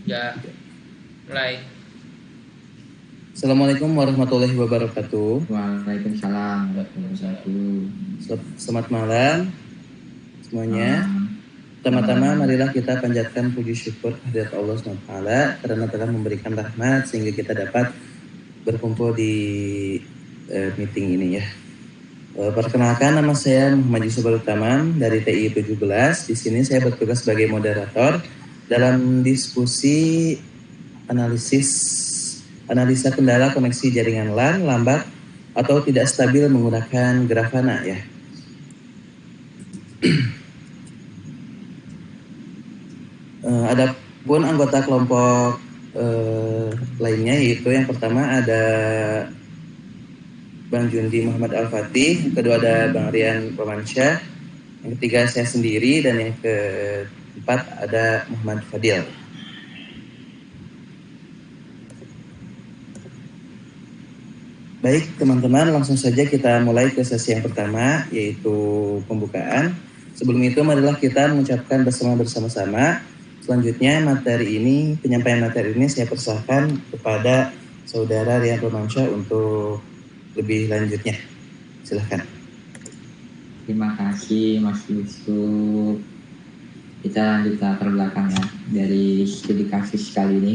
Ya, mulai. Assalamualaikum warahmatullahi wabarakatuh. Waalaikumsalam warahmatullahi wabarakatuh. Selamat malam semuanya. Pertama-tama marilah kita panjatkan puji syukur kehadirat Allah SWT karena telah memberikan rahmat sehingga kita dapat berkumpul di meeting ini ya. Perkenalkan, nama saya Muhammad Yusuf Al-Utaman dari TI 17. Di sini saya bertugas sebagai moderator dalam diskusi analisa kendala koneksi jaringan LAN lambat atau tidak stabil menggunakan Grafana ya. Adapun anggota kelompok lainnya, yaitu yang pertama ada Bang Jundi Muhammad Al-Fatih, yang kedua ada Bang Rian Romansyah, yang ketiga saya sendiri, dan yang keempat ada Muhammad Fadil. Baik teman-teman, langsung saja kita mulai ke sesi yang pertama, yaitu pembukaan. Sebelum itu marilah kita mengucapkan bersama-sama. Selanjutnya penyampaian materi ini saya persilahkan kepada Saudara Rian Romansyah untuk lebih lanjutnya. Silahkan. Terima kasih Mas Yusuf. Kita lanjut ke latar belakang ya dari studi kasus kali ini.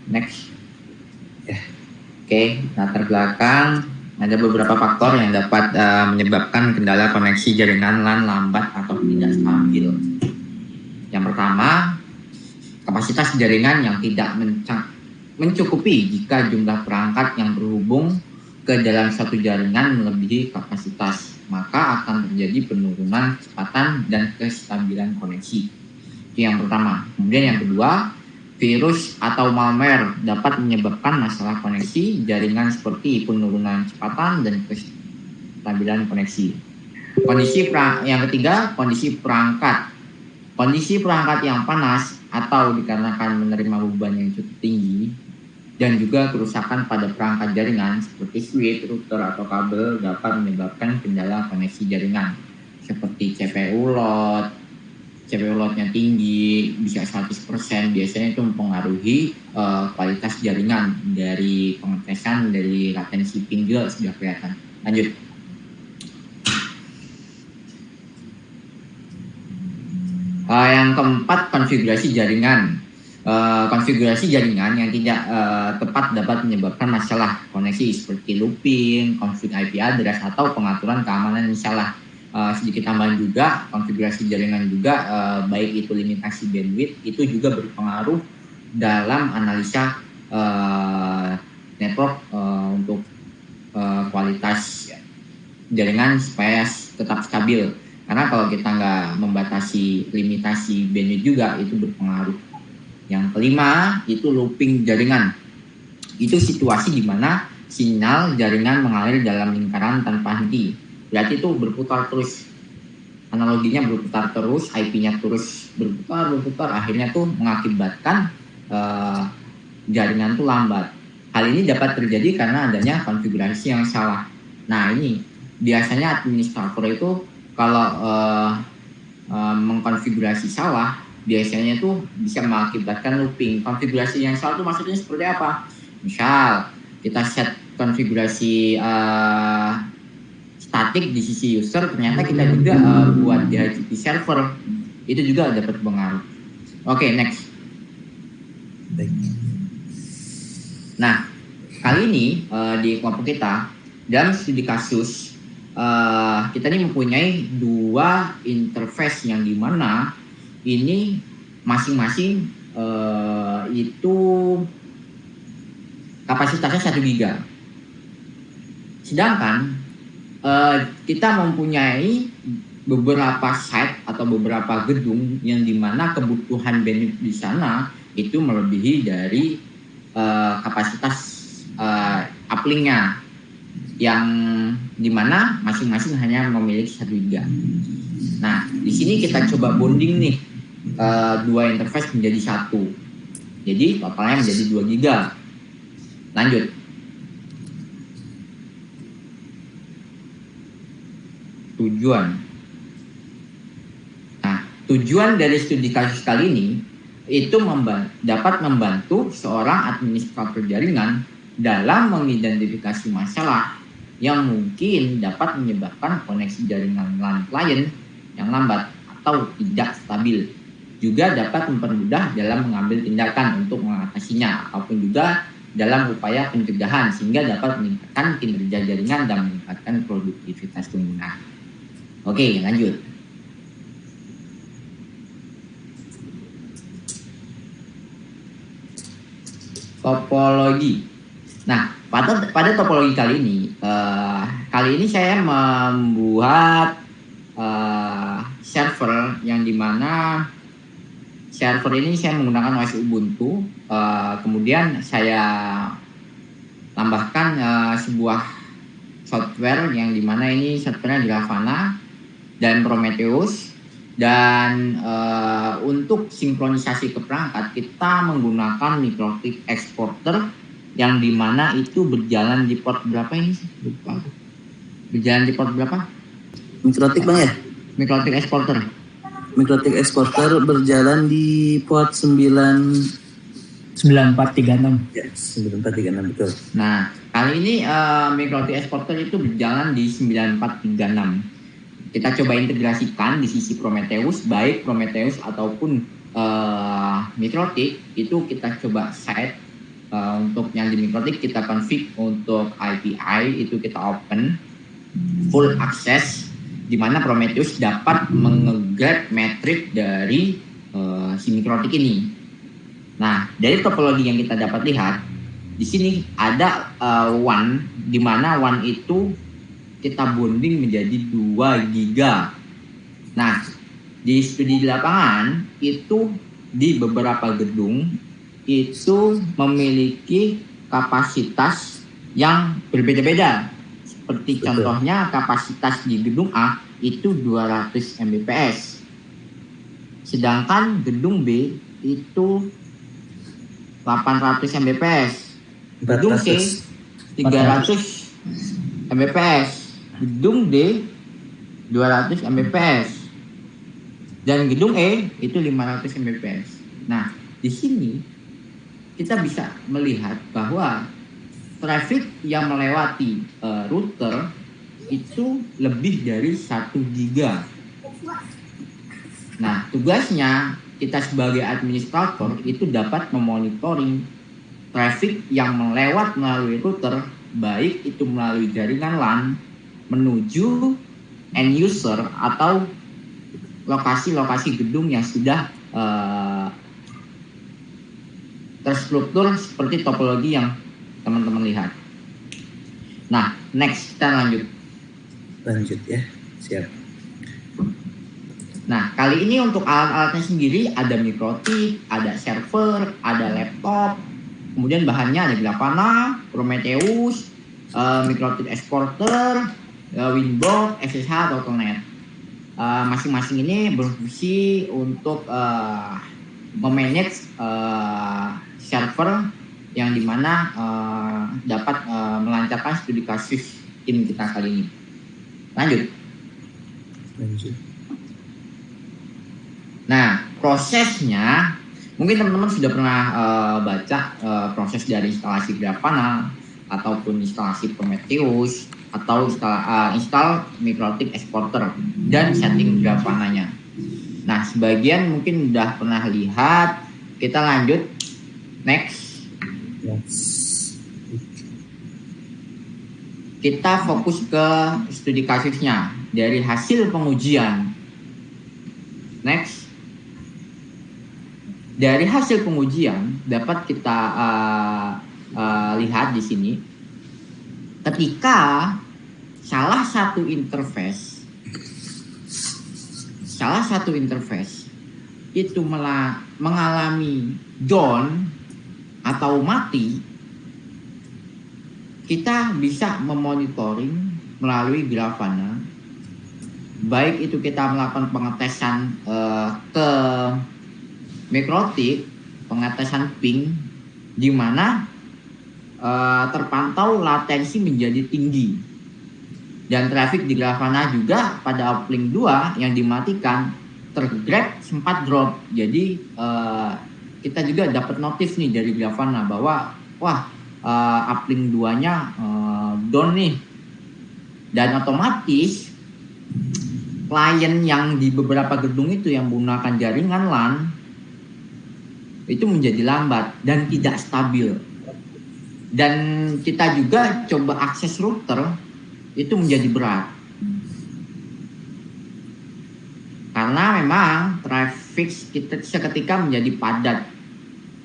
Next. Oke, latar belakang, ada beberapa faktor yang dapat menyebabkan kendala koneksi jaringan LAN lambat atau tidak stabil. Yang pertama, kapasitas jaringan yang tidak mencukupi jika jumlah perangkat yang berhubung ke dalam suatu jaringan melebihi kapasitas, maka akan terjadi penurunan kecepatan dan kestabilan koneksi. Itu yang pertama. Kemudian yang kedua, virus atau malware dapat menyebabkan masalah koneksi jaringan seperti penurunan kecepatan dan kestabilan koneksi. Yang ketiga, kondisi perangkat. Kondisi perangkat yang panas atau dikarenakan menerima beban yang cukup tinggi dan juga kerusakan pada perangkat jaringan seperti switch, router, atau kabel dapat menyebabkan kendala koneksi jaringan seperti CPU loadnya tinggi, bisa 100%, biasanya itu mempengaruhi kualitas jaringan. Dari pengetesan dari latensi pinggir sudah kelihatan. Lanjut. Yang keempat, konfigurasi jaringan. Konfigurasi jaringan yang tidak tepat dapat menyebabkan masalah koneksi seperti looping, konflik IP address, atau pengaturan keamanan salah. Sedikit tambahan juga, konfigurasi jaringan juga baik itu limitasi bandwidth itu juga berpengaruh dalam analisa network untuk kualitas jaringan supaya tetap stabil. Karena kalau kita nggak membatasi limitasi bandwidth juga itu berpengaruh. Yang kelima itu looping jaringan. Itu situasi di mana sinyal jaringan mengalir dalam lingkaran tanpa henti. Berarti itu berputar terus, analoginya berputar terus, IP-nya terus berputar, akhirnya tuh mengakibatkan jaringan tuh lambat. Hal ini dapat terjadi karena adanya konfigurasi yang salah. Nah ini biasanya administrator itu kalau mengkonfigurasi salah, biasanya tuh bisa mengakibatkan looping. Konfigurasi yang salah itu maksudnya seperti apa? Misal kita set konfigurasi statik di sisi user, ternyata kita juga buat DHCP server, itu juga dapat pengaruh. Oke, next. Nah, kali ini di kelompok kita dalam studi kasus kita ini mempunyai dua interface yang dimana ini masing-masing itu kapasitasnya 1 GB. Sedangkan kita mempunyai beberapa site atau beberapa gedung yang dimana kebutuhan bandwidth di sana itu melebihi dari kapasitas uplink-nya, yang dimana masing-masing hanya memiliki 1 GB. Nah, di sini kita coba bonding nih dua interface menjadi satu, jadi totalnya menjadi 2 GB. Lanjut. Tujuan. Nah, tujuan dari studi kasus kali ini itu dapat membantu seorang administrator jaringan dalam mengidentifikasi masalah yang mungkin dapat menyebabkan koneksi jaringan LAN klien yang lambat atau tidak stabil. Juga dapat mempermudah dalam mengambil tindakan untuk mengatasinya ataupun juga dalam upaya pencegahan sehingga dapat meningkatkan kinerja jaringan dan meningkatkan produktivitas pengguna. Oke, lanjut. Topologi. Nah, pada topologi kali ini saya membuat server yang dimana server ini saya menggunakan OS Ubuntu. Kemudian saya tambahkan sebuah software yang dimana ini software Grafana dan Prometheus. Dan untuk sinkronisasi ke perangkat kita menggunakan MikroTik Exporter yang dimana itu berjalan di port berapa ini? Lupa. Berjalan di port berapa? MikroTik Bang ya? MikroTik Exporter. MikroTik Exporter berjalan di port 9436. Ya, 9436 betul. Nah, kali ini MikroTik Exporter itu berjalan di 9436. Kita coba integrasikan di sisi Prometheus, baik Prometheus ataupun MikroTik itu kita coba set. Untuk yang di MikroTik kita config untuk API itu kita open full access, di mana Prometheus dapat menge-grab metrik dari si MikroTik ini. Nah, dari topologi yang kita dapat lihat di sini ada WAN, di mana WAN itu kita bonding menjadi 2 giga. Nah, di studi di lapangan itu di beberapa gedung itu memiliki kapasitas yang berbeda-beda. Seperti contohnya kapasitas di gedung A itu 200 Mbps. Sedangkan gedung B itu 800 Mbps. Gedung C 300 Mbps. Gedung D 200 Mbps. Dan gedung E itu 500 Mbps. Nah, di sini kita bisa melihat bahwa traffic yang melewati router itu lebih dari 1 giga. Nah, tugasnya kita sebagai administrator itu dapat memonitoring traffic yang melewat melalui router, baik itu melalui jaringan LAN menuju end user atau lokasi-lokasi gedung yang sudah terstruktur seperti topologi yang teman-teman lihat. Nah, next kita lanjut ya, siap. Nah, kali ini untuk alat-alatnya sendiri ada MikroTik, ada server, ada laptop, kemudian bahannya ada Grafana, Prometheus, MikroTik Exporter, Winbox, SSH, Totalnet. Masing-masing ini berfungsi untuk memanage server yang dimana dapat melancarkan studi kasus tim kita kali ini. Lanjut. Nah, prosesnya mungkin teman-teman sudah pernah baca proses dari instalasi Grafana ataupun instalasi Prometheus atau install MikroTik Exporter dan setting Grafananya. Nah, sebagian mungkin sudah pernah lihat. Kita lanjut. Next. Kita fokus ke studi kasusnya dari hasil pengujian. Next. Dari hasil pengujian dapat kita lihat di sini, ketika salah satu interface itu mengalami down atau mati, kita bisa memonitoring melalui Grafana, baik itu kita melakukan pengetesan ke MikroTik, pengetesan ping, di mana terpantau latensi menjadi tinggi, dan traffic di Grafana juga pada uplink 2 yang dimatikan tergrab sempat drop. Jadi kita juga dapat notif nih dari Grafana bahwa wah uplink 2-nya down nih, dan otomatis klien yang di beberapa gedung itu yang menggunakan jaringan LAN itu menjadi lambat dan tidak stabil. Dan kita juga coba akses router itu menjadi berat. Karena memang traffic kita seketika menjadi padat.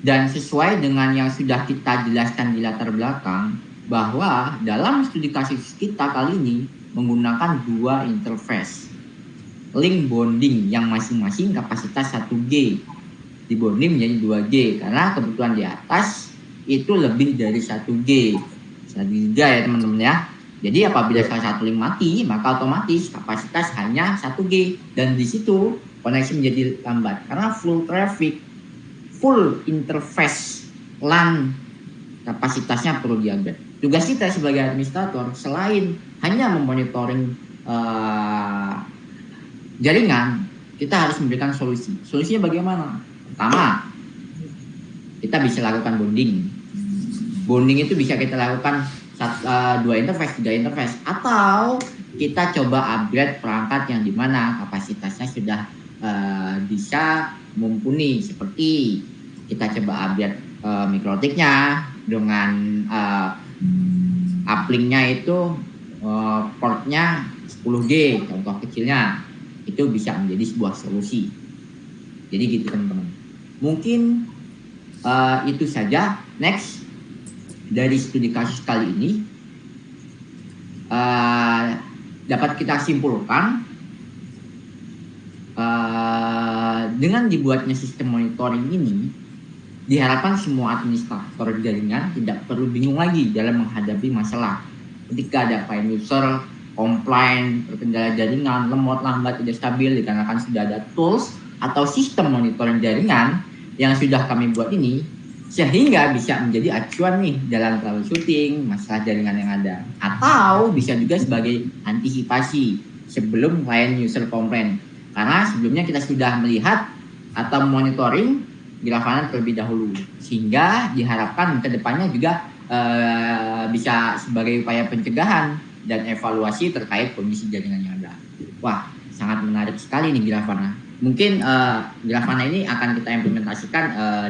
Dan sesuai dengan yang sudah kita jelaskan di latar belakang, bahwa dalam studi kasus kita kali ini menggunakan 2 interface link bonding yang masing-masing kapasitas 1G dibonding menjadi 2G, karena kebutuhan di atas itu lebih dari 1G 1 GB ya teman-teman ya. Jadi apabila salah satu link mati, maka otomatis kapasitas hanya 1G, dan di situ koneksi menjadi lambat karena full traffic, full interface LAN kapasitasnya perlu di-upgrade. Tugas kita sebagai administrator selain hanya memonitoring jaringan, kita harus memberikan solusi. Solusinya bagaimana? Pertama, kita bisa lakukan bonding. Bonding itu bisa kita lakukan 2 interface, 3 interface, atau kita coba upgrade perangkat yang dimana kapasitasnya sudah bisa mumpuni, seperti kita coba upgrade mikrotiknya dengan uplinknya itu portnya 10G, contoh kecilnya, itu bisa menjadi sebuah solusi. Jadi gitu teman-teman. Mungkin itu saja. Next, dari studi kasus kali ini dapat kita simpulkan dengan dibuatnya sistem monitoring ini diharapkan semua administrator jaringan tidak perlu bingung lagi dalam menghadapi masalah ketika ada file user komplain, terkendala jaringan, lemot, lambat, tidak stabil, dikarenakan sudah ada tools atau sistem monitoring jaringan yang sudah kami buat ini, sehingga bisa menjadi acuan nih dalam troubleshooting masalah jaringan yang ada, atau bisa juga sebagai antisipasi sebelum klien user komplain, karena sebelumnya kita sudah melihat atau monitoring Grafana terlebih dahulu, sehingga diharapkan ke depannya juga bisa sebagai upaya pencegahan dan evaluasi terkait kondisi jaringan yang ada. Wah, sangat menarik sekali nih Grafana. Mungkin Grafana ini akan kita implementasikan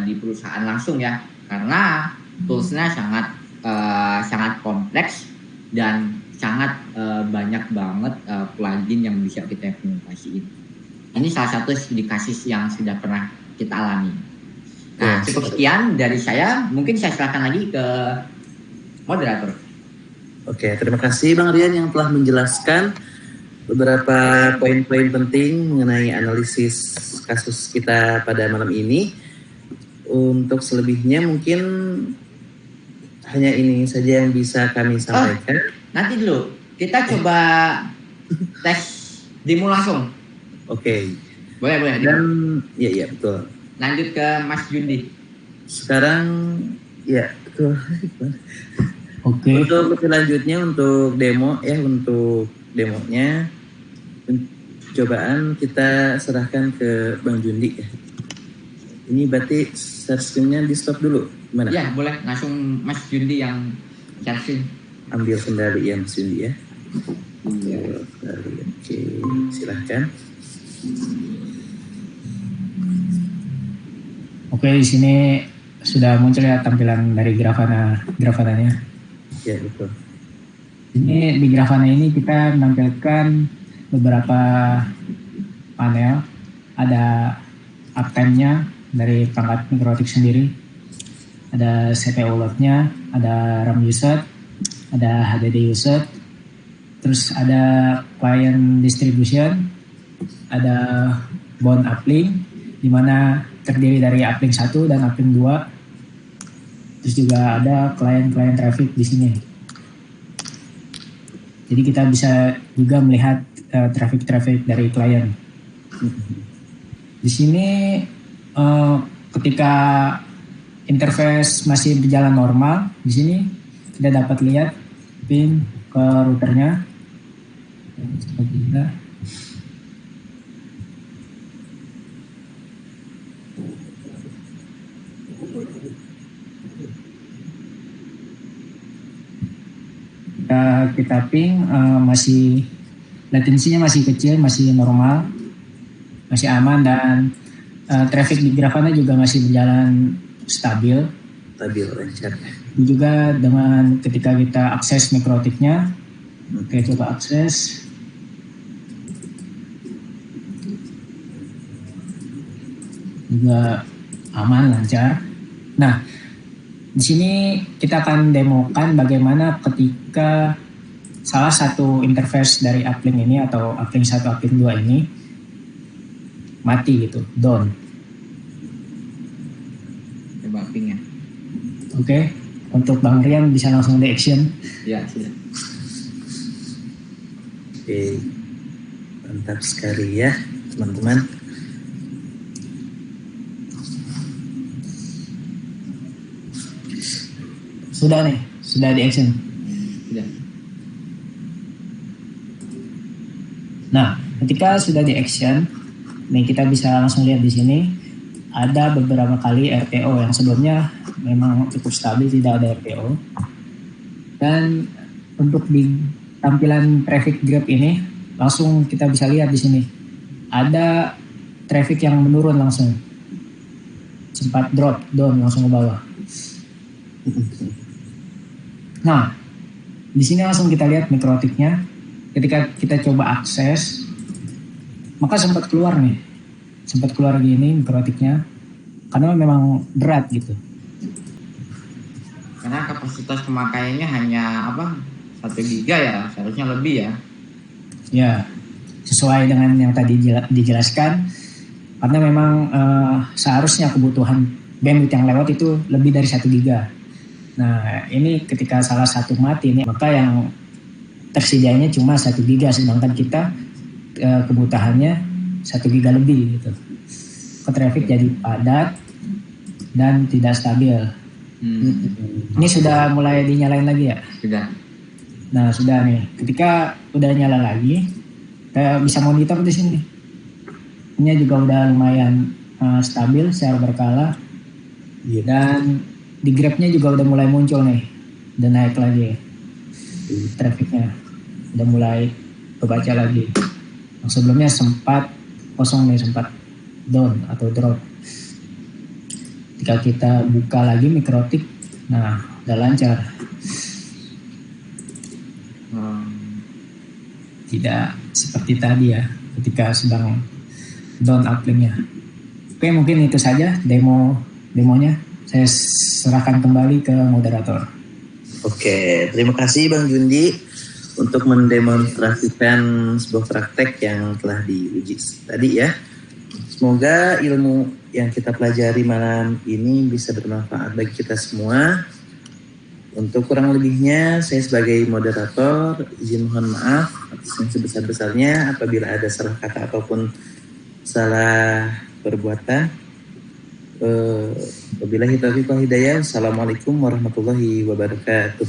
di perusahaan langsung ya, karena toolsnya sangat kompleks dan sangat banyak banget plugin yang bisa kita implementasiin. Ini salah satu studi kasus yang sudah pernah kita alami. Nah, cukup sekian dari saya. Mungkin saya silakan lagi ke moderator. Oke, terima kasih Bang Rian yang telah menjelaskan beberapa poin-poin penting mengenai analisis kasus kita pada malam ini. Untuk selebihnya mungkin hanya ini saja yang bisa kami sampaikan. Nanti dulu, kita coba tes demo langsung. Oke. Boleh. Dan ya betul. Lanjut ke Mas Jundi. Sekarang ya betul. Oke. Untuk selanjutnya untuk demo ya, untuk demonya pencobaan kita serahkan ke Bang Jundi ya. Ini berarti share screen-nya di stop dulu. Gimana? Ya, boleh langsung Mas Jundi yang share screen. Ambil kendali ya Mas Jundi ya. Oke, silahkan. Oke, di sini sudah muncul ya tampilan dari Grafananya. Ya betul. Ini di Grafana ini kita menampilkan beberapa panel. Ada uptime-nya dari perangkat mikrotik sendiri. Ada CPU load-nya, ada RAM usage, ada HDD usage, terus ada client distribution, ada bound uplink, di mana terdiri dari uplink 1 dan uplink 2. Terus juga ada client traffic di sini. Jadi kita bisa juga melihat traffic dari klien. Di sini ketika interface masih berjalan normal, di sini kita dapat lihat pin ke routernya. Seperti ini. ketika kita ping masih latensinya masih kecil, masih normal, masih aman, dan traffic di Grafana juga masih berjalan stabil. Lancar. Juga dengan ketika kita akses mikrotiknya, oke, coba akses. Juga aman, lancar. Nah, di sini kita akan demokan bagaimana ketika salah satu interface dari uplink ini atau uplink 1, uplink 2 ini mati gitu, down. Coba ping ya. Oke, untuk Bang Rian bisa langsung di action. Ya, sudah. Oke, mantap sekali ya teman-teman. Sudah nih, sudah di action. Sudah. Nah, ketika sudah di action, nih kita bisa langsung lihat di sini ada beberapa kali RTO yang sebelumnya memang cukup stabil, tidak ada RTO. Dan untuk di tampilan traffic graph ini langsung kita bisa lihat di sini ada traffic yang menurun langsung, sempat drop down langsung ke bawah. Nah, di sini langsung kita lihat mikrotiknya. Ketika kita coba akses, maka sempat keluar gini mikrotiknya, karena memang berat gitu. Karena kapasitas pemakaiannya hanya 1 giga ya, seharusnya lebih ya. Ya, sesuai dengan yang tadi dijelaskan, karena memang seharusnya kebutuhan bandwidth yang lewat itu lebih dari 1 giga. Nah, ini ketika salah satu mati nih, maka yang tersedianya cuma 1 giga, sedangkan kita kebutuhannya 1 giga lebih gitu. Traffic jadi padat dan tidak stabil. Ini sudah mulai dinyalain lagi ya? Sudah. Nah, sudah nih. Ketika udah nyala lagi, kita bisa monitor di sini. Ini juga udah lumayan stabil secara berkala. Dan di grabnya juga udah mulai muncul nih, udah naik lagi trafficnya, udah mulai kebaca lagi. Yang sebelumnya sempat kosong nih, sempat down atau drop. Ketika kita buka lagi mikrotik, nah udah lancar, tidak seperti tadi ya ketika sedang down uplinknya. Oke, mungkin itu saja demonya. Saya serahkan kembali ke moderator. Oke, terima kasih Bang Jundi untuk mendemonstrasikan sebuah praktek yang telah diuji tadi ya. Semoga ilmu yang kita pelajari malam ini bisa bermanfaat bagi kita semua. Untuk kurang lebihnya, saya sebagai moderator izin mohon maaf atas yang sebesar-besarnya apabila ada salah kata ataupun salah perbuatan. Wabillahi taufiq wal hidayah. Assalamualaikum warahmatullahi wabarakatuh.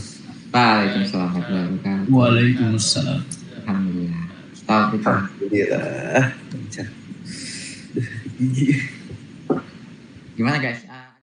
Waalaikumsalam warahmatullahi wabarakatuh. Waalaikumsalam. Alhamdulillah. Alhamdulillah. Alhamdulillah. Gimana guys?